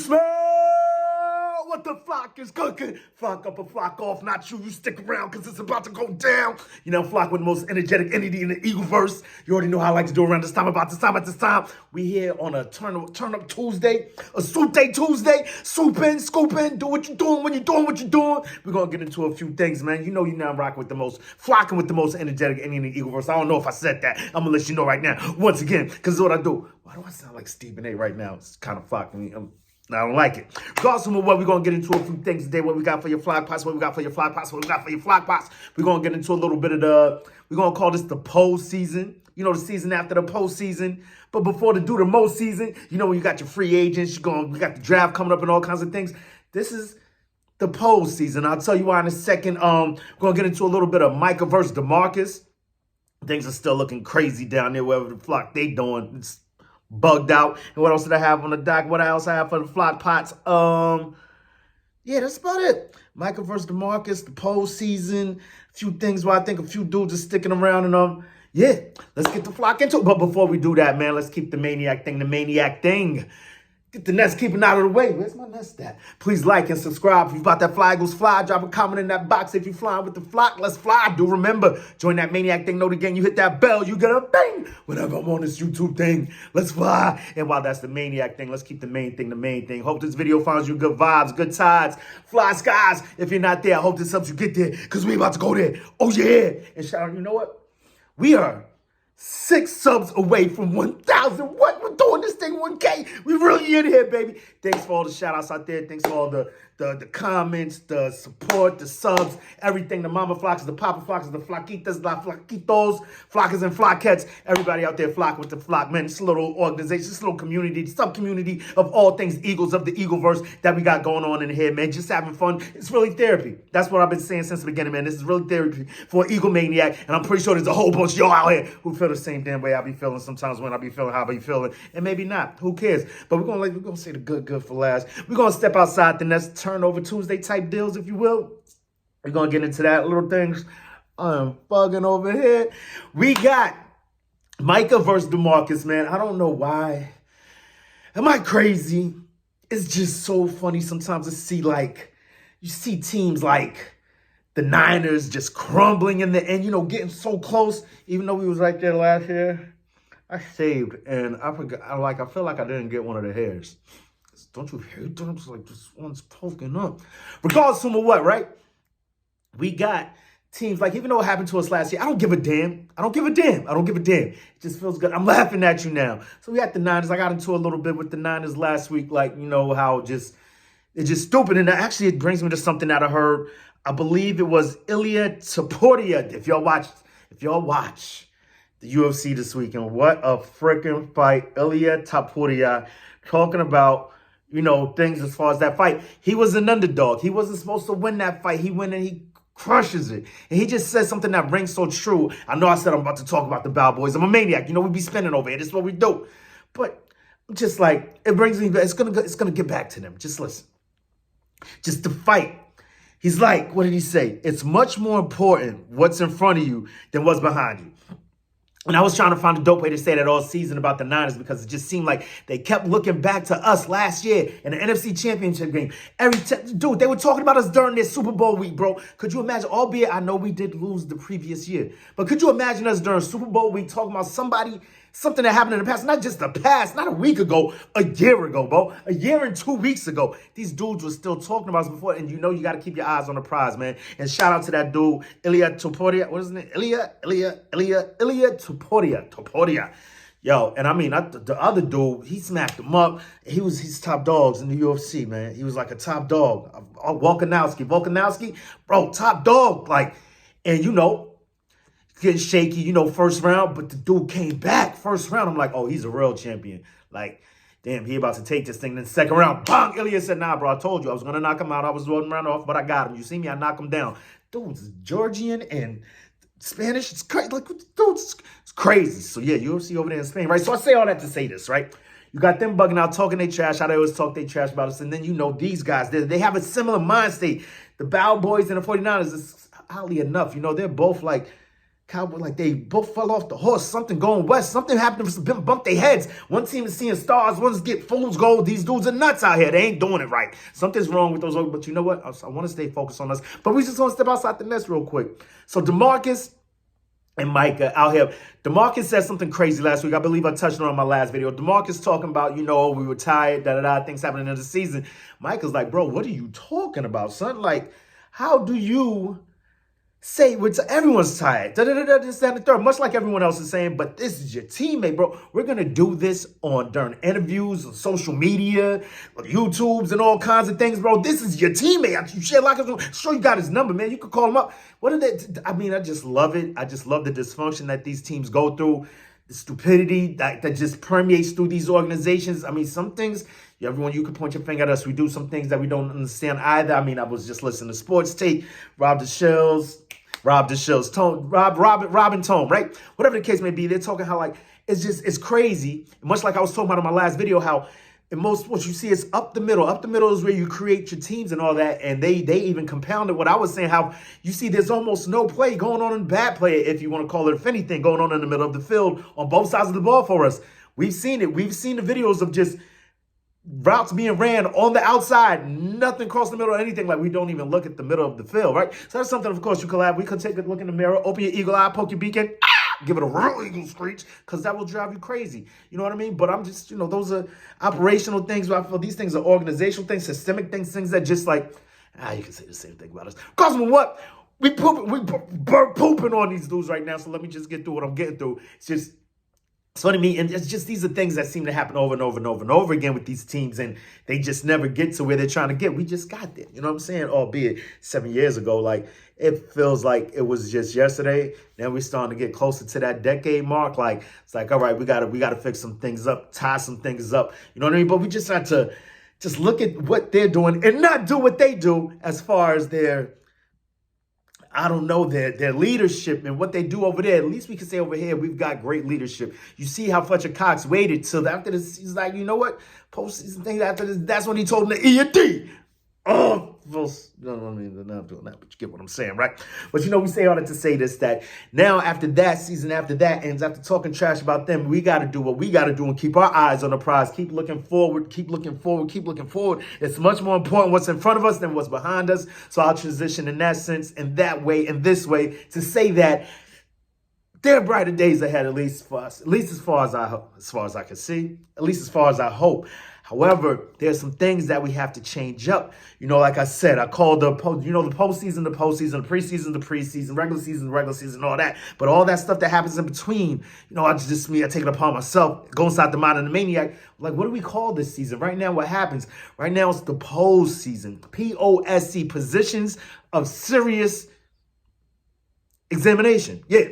Smell what the flock is cooking. Flock up or flock off, not you. You stick around because it's about to go down. You know, flock with the most energetic entity in the Eagleverse. You already know how I like to do around this time, about this time, at this time. We here on a turn up Tuesday, a Swoop Day Tuesday. Swoop in, scoop in, do what you're doing when you're doing what you're doing. We're going to get into a few things, man. You know you're now rocking with the most, flocking with the most energetic entity in the Eagleverse. I don't know if I said that. I'm going to let you know right now, once again, because it's what I do. Why do I sound like Stephen A right now? It's kind of flocking me. I don't like it. Regardless of what, we're going to get into a few things today. What we got for your flock pots, what we got for your flock pots, what we got for your flock pots. We're going to get into a little bit of we're going to call this the postseason. You know, the season after the postseason. But before to do the most season, you know, when you got your free agents, we got the draft coming up and all kinds of things. This is the postseason. I'll tell you why in a second. We're going to get into a little bit of Micah versus DeMarcus. Things are still looking crazy down there, wherever the flock they doing. It's bugged out. And what else did I have on the dock? What else I have for the flock pots? Yeah, that's about it. Michael versus DeMarcus, the postseason, a few things where I think a few dudes are sticking around and yeah, let's get the flock into it. But before we do that, man, let's keep the maniac thing. Get the nest, keep it out of the way. Where's my nest at? Please like and subscribe. If you bought that fly, goes fly. Drop a comment in that box. If you flying with the flock, let's fly. Do remember, join that maniac thing. Note again, you hit that bell, you get a bang. Whenever I'm on this YouTube thing, let's fly. And while that's the maniac thing, let's keep the main thing. Hope this video finds you good vibes, good tides, fly skies. If you're not there, I hope this helps you get there because we about to go there. Oh, yeah. And shout out, you know what? We are 6 subs away from 1,000. What? We're doing this thing 1K. We really in here, baby. Thanks for all the shout outs out there. Thanks for all the comments, the support, the subs, everything. The mama flocks, the papa flocks, the flockitas, the flockitos, flockers and flockettes. Everybody out there flock with the flock, man. It's a little organization, it's a little community, sub-community of all things Eagles of the Eagleverse that we got going on in here, man. Just having fun. It's really therapy. That's what I've been saying since the beginning, man. This is really therapy for an Eagle Maniac. And I'm pretty sure there's a whole bunch of y'all out here who feel the same damn way I be feeling sometimes when I be feeling how I be feeling. And maybe not. Who cares? But we're gonna say the good for last. We're gonna step outside the nest, turnover Tuesday type deals, if you will. We're gonna get into that little things. I'm bugging over here. We got Micah versus DeMarcus, man. I don't know why. Am I crazy? It's just so funny sometimes to see, like, you see teams like the Niners just crumbling in the end, you know, getting so close, even though we was right there last year. I saved, and I forgot. I feel like I didn't get one of the hairs. Don't you hate them? It's like this one's poking up. Regardless of what, right? We got teams like, even though it happened to us last year, I don't give a damn. It just feels good. I'm laughing at you now. So we got the Niners. I got into a little bit with the Niners last week, like, you know, how it's just stupid. And actually, it brings me to something that I heard. I believe it was Ilia Topuria. If y'all watch the UFC this weekend, what a freaking fight. Ilia Topuria talking about, you know, things as far as that fight. He was an underdog. He wasn't supposed to win that fight. He went and he crushes it. And he just said something that rings so true. I know I said I'm about to talk about the Cowboys. I'm a maniac. You know, we be spinning over here. This is what we do. But just like, it brings me back. It's gonna get back to them. Just listen. Just the fight. He's like, what did he say? It's much more important what's in front of you than what's behind you. And I was trying to find a dope way to say that all season about the Niners because it just seemed like they kept looking back to us last year in the NFC Championship game. Dude, they were talking about us during their Super Bowl week, bro. Could you imagine? Albeit, I know we did lose the previous year. But could you imagine us during Super Bowl week talking about something that happened in the past? Not just the past, not a week ago, a year ago, bro. A year and 2 weeks ago. These dudes were still talking about us before. And you know you got to keep your eyes on the prize, man. And shout out to that dude, Ilia Topuria. What is his name? Ilia Topuria. Yo, and I mean, the other dude, he smacked him up. He's top dogs in the UFC, man. He was like a top dog. Volkanovski, bro, top dog. Like, and you know, getting shaky, you know, first round, but the dude came back first round. I'm like, oh, he's a real champion. Like, damn, he about to take this thing. Then second round, bang, Ilya said, nah, bro, I told you I was going to knock him out. I was rolling around off, but I got him. You see me, I knock him down. Dude's Georgian and Spanish. It's crazy. Like, dude, it's crazy. So, yeah, UFC over there in Spain, right? So I say all that to say this, right? You got them bugging out, talking they trash, how they always talk they trash about us. And then, you know, these guys, they have a similar mind state. The Cowboys and the 49ers, is oddly enough, you know, they're both like, Cowboys, like they both fell off the horse. Something going west. Something happened to them, bump their heads. One team is seeing stars. One's get fool's gold. These dudes are nuts out here. They ain't doing it right. Something's wrong with those. But you know what? I want to stay focused on us. But we just want to step outside the nest real quick. So DeMarcus and Micah out here. DeMarcus said something crazy last week. I believe I touched on it in my last video. DeMarcus talking about, we were tired, things happening in the season. Micah's like, bro, what are you talking about, son? Like, how do you say everyone's tired? This, that, and the third. Much like everyone else is saying, but this is your teammate, bro. We're going to do this during interviews, on social media, on YouTubes, and all kinds of things, bro. This is your teammate. You share sure you got his number, man. You could call him up. What are they? I mean, I just love it. I just love the dysfunction that these teams go through, the stupidity that just permeates through these organizations. I mean, some things, everyone, you can point your finger at us. We do some things that we don't understand either. I mean, I was just listening to Sports Take, Rob and Tone, right? Whatever the case may be, they're talking how, like, it's crazy. Much like I was talking about in my last video, how in most sports you see is up the middle. Up the middle is where you create your teams and all that. And they even compounded what I was saying, how you see there's almost no play going on in bad play, if you want to call it, if anything, going on in the middle of the field on both sides of the ball for us. We've seen it. We've seen the videos of just routes being ran on the outside, nothing across the middle or anything. Like, we don't even look at the middle of the field, right? So that's something, of course, you could have. We could take a look in the mirror, open your eagle eye, poke your beak in, give it a real eagle screech, because that will drive you crazy. You know what I mean? But I'm just, those are operational things. I feel these things are organizational things, systemic things that just like, you can say the same thing about us. Because what? We pooping on these dudes right now. So let me just get through what I'm getting through. It's what I mean, and it's just these are things that seem to happen over and over and over and over again with these teams, and they just never get to where they're trying to get. We just got there, you know what I'm saying? Albeit 7 years ago, like it feels like it was just yesterday. Now we're starting to get closer to that decade mark. Like it's like, all right, we gotta fix some things up, tie some things up. You know what I mean? But we just have to just look at what they're doing and not do what they do as far as their leadership and what they do over there. At least we can say over here, we've got great leadership. You see how Fletcher Cox waited till after this. He's like, you know what? Postseason thing after this, that's when he told him the E&D. Oh, I'm not doing that, but you get what I'm saying, right? But we say all that to say this, that now after that season, after that ends, after talking trash about them, we got to do what we got to do and keep our eyes on the prize. Keep looking forward, keep looking forward, keep looking forward. It's much more important what's in front of us than what's behind us. So I'll transition in that sense, in that way, in this way, to say that there are brighter days ahead, at least for us, at least as far as I can see, at least as far as I hope. However, there's some things that we have to change up. Like I said, I called the postseason, the preseason, the preseason, regular season, all that. But all that stuff that happens in between, I take it upon myself, go inside the mind of the maniac. Like, what do we call this season? Right now, what happens? Right now, it's the postseason. P.O.S.E, positions of serious examination. Yeah.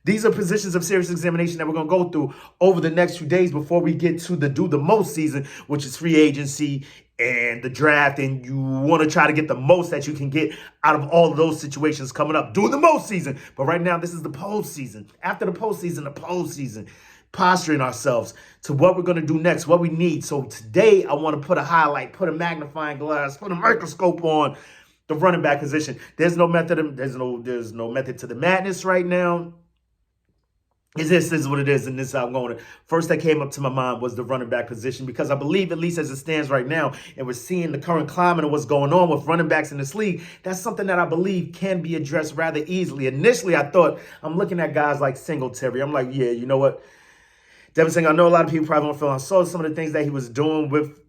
These are positions of serious examination that we're going to go through over the next few days before we get to do the most season, which is free agency and the draft. And you want to try to get the most that you can get out of all of those situations coming up. Do the most season. But right now, this is the postseason. After the postseason, posturing ourselves to what we're going to do next, what we need. So today, I want to put a highlight, put a magnifying glass, put a microscope on the running back position. There's no method. There's no method to the madness right now. This is what it is, and this is how I'm going. First that came up to my mind was the running back position, because I believe, at least as it stands right now, and we're seeing the current climate of what's going on with running backs in this league, that's something that I believe can be addressed rather easily. Initially, I thought, I'm looking at guys like Singletary. I'm like, yeah, you know what? Devin Singletary, I know a lot of people probably won't feel. I saw some of the things that he was doing with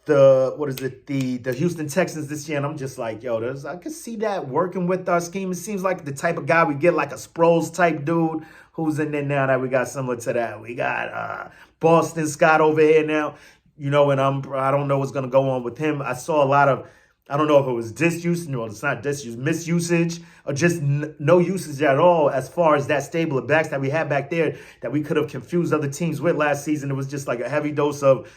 the Houston Texans this year, and I'm just like, yo, I can see that working with our scheme. It seems like the type of guy we get, like a Sproles type dude, who's in there now that we got similar to that. We got Boston Scott over here now, and I don't know what's going to go on with him. I saw a lot of, I don't know if it was disuse, no, it's not disuse, misusage, or just no usage at all as far as that stable of backs that we had back there that we could have confused other teams with last season. It was just like a heavy dose of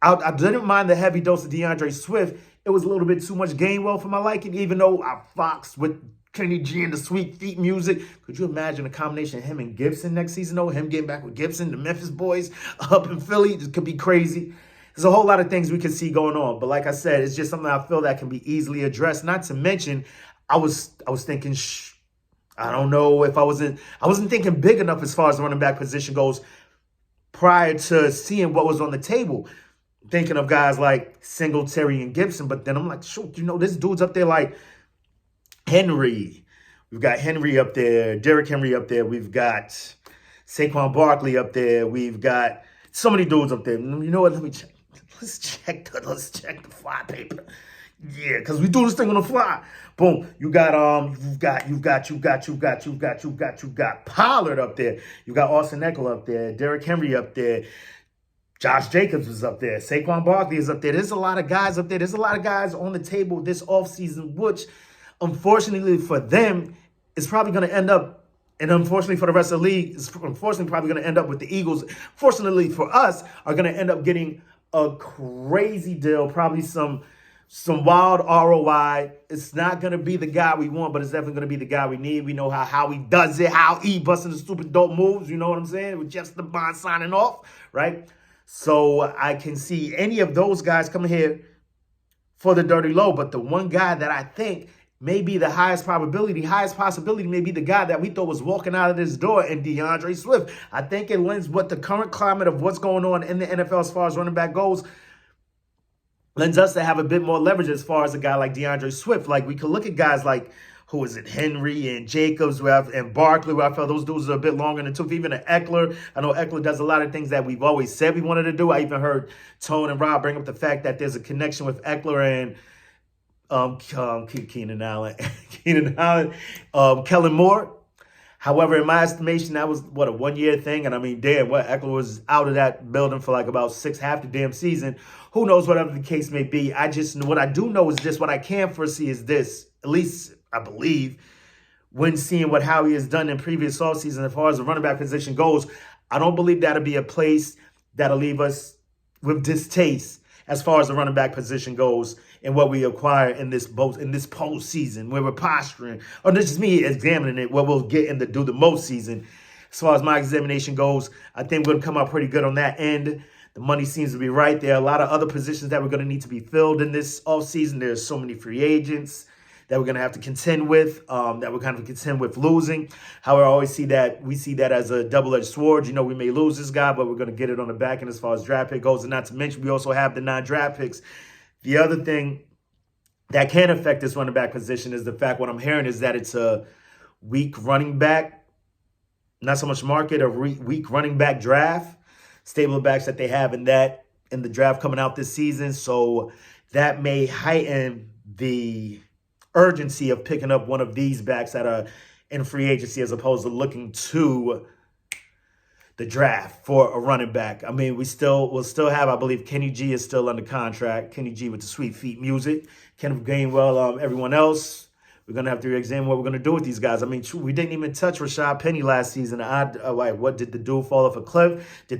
I didn't mind the heavy dose of DeAndre Swift. It was a little bit too much Gainwell for my liking, even though I foxed with Kenny G and the Sweet Feet music. Could you imagine a combination of him and Gibson next season, though? Him getting back with Gibson, the Memphis boys up in Philly. It could be crazy. There's a whole lot of things we can see going on. But like I said, it's just something I feel that can be easily addressed. Not to mention, I was thinking, I don't know if I wasn't thinking big enough as far as the running back position goes prior to seeing what was on the table. Thinking of guys like Singletary and Gibson, but then I'm like, shoot, this dude's up there like Henry. We've got Henry up there, Derrick Henry up there. We've got Saquon Barkley up there. We've got so many dudes up there. You know what? Let me check. Let's check the fly paper. Yeah, because we do this thing on the fly. Boom. You got Pollard up there. You got Austin Eckler up there. Derrick Henry up there. Josh Jacobs is up there. Saquon Barkley is up there. There's a lot of guys up there. There's a lot of guys on the table this offseason, which, unfortunately for them, is probably going to end up, and unfortunately for the rest of the league, is unfortunately probably going to end up with the Eagles. Fortunately for us, are going to end up getting a crazy deal, probably some wild ROI. It's not going to be the guy we want, but it's definitely going to be the guy we need. We know how he does it, how he busting the stupid dope moves. You know what I'm saying? With Jeff Steban signing off, right? So I can see any of those guys coming here for the dirty low. But the one guy that I think may be the highest possibility may be the guy that we thought was walking out of this door in DeAndre Swift. I think it lends what the current climate of what's going on in the NFL as far as running back goes, lends us to have a bit more leverage as far as a guy like DeAndre Swift. Like, we could look at guys like, who is it, Henry and Jacobs and Barkley, where I felt those dudes are a bit longer than two. Even an Eckler. I know Eckler does a lot of things that we've always said we wanted to do. I even heard Tone and Rob bring up the fact that there's a connection with Eckler and Keenan Allen, Kellen Moore. However, in my estimation, that was, a 1-year thing? And I mean, damn, Eckler was out of that building for like about half the damn season. Who knows, whatever the case may be. What I do know is this, what I can foresee is this, at least I believe, when seeing what Howie has done in previous offseason as far as the running back position goes, I don't believe that'll be a place that'll leave us with distaste as far as the running back position goes and what we acquire in this postseason, where we're posturing, or this is me examining it, what we'll get in the most season. As far as my examination goes, I think we're going to come out pretty good on that end. The money seems to be right. There are a lot of other positions that we're going to need to be filled in this offseason. There's so many free agents that we're going to have to contend with, that we're kind of contend with losing. However, I always see that as a double-edged sword. We may lose this guy, but we're going to get it on the back end as far as draft pick goes. And not to mention, we also have the non-draft picks. The other thing that can affect this running back position is the fact, what I'm hearing is that it's a weak running back, not so much market, a weak running back draft, stable of backs that they have in the draft coming out this season. So that may heighten the urgency of picking up one of these backs that are in free agency as opposed to looking to the draft for a running back. I mean, we'll still have, I believe, Kenny G is still under contract. Kenny G with the Sweet Feet music. Kenneth Gainwell, everyone else. We're going to have to examine what we're going to do with these guys. I mean, we didn't even touch Rashad Penny last season. What did the dude fall off a cliff? Is it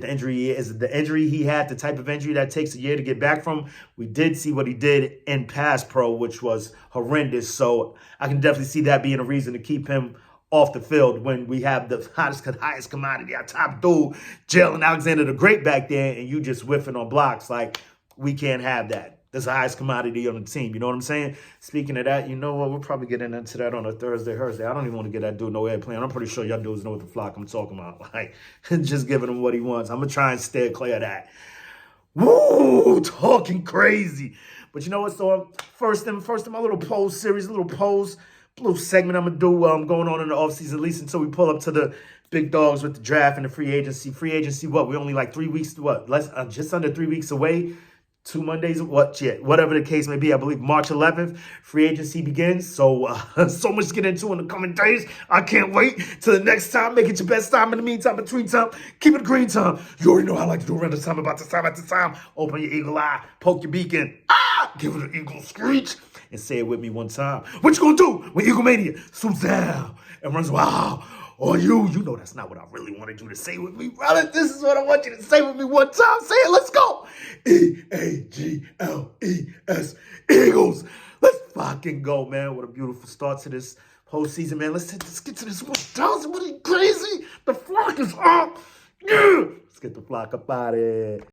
the injury he had, the type of injury that takes a year to get back from? We did see what he did in pass pro, which was horrendous. So I can definitely see that being a reason to keep him off the field when we have the highest commodity, our top dude, Jalen Alexander the Great back there, and you just whiffing on blocks. Like, we can't have that. That's the highest commodity on the team. You know what I'm saying? Speaking of that, you know what? We'll probably get into that on a Thursday. I don't even want to get that dude no airplane. I'm pretty sure y'all dudes know what the flock I'm talking about. Like, just giving him what he wants. I'm going to try and steer clear of that. Woo! Talking crazy. But you know what? So first in my little polls series, little segment I'm going to do going on in the offseason, at least until we pull up to the big dogs with the draft and the free agency. Free agency, we're only like 3 weeks, just under 3 weeks away. 2 Mondays, whatever the case may be. I believe March 11th, free agency begins. So, so much to get into in the coming days. I can't wait till the next time. Make it your best time. In the meantime, between time, keep it green time. You already know how I like to do around the time, about the time, at the time. Open your eagle eye, poke your beak in. Give it an eagle screech, and say it with me one time. What you gonna do when Eagle Mania swoops down and runs wild? Or you know that's not what I really wanted you to say with me, brother. This is what I want you to say with me one time. Say it, let's go. E-A-G-L-E-S, Eagles. Let's fucking go, man. What a beautiful start to this postseason, man. Let's get to this 1,000. What are you crazy? The flock is up. Yeah. Let's get the flock up out of here.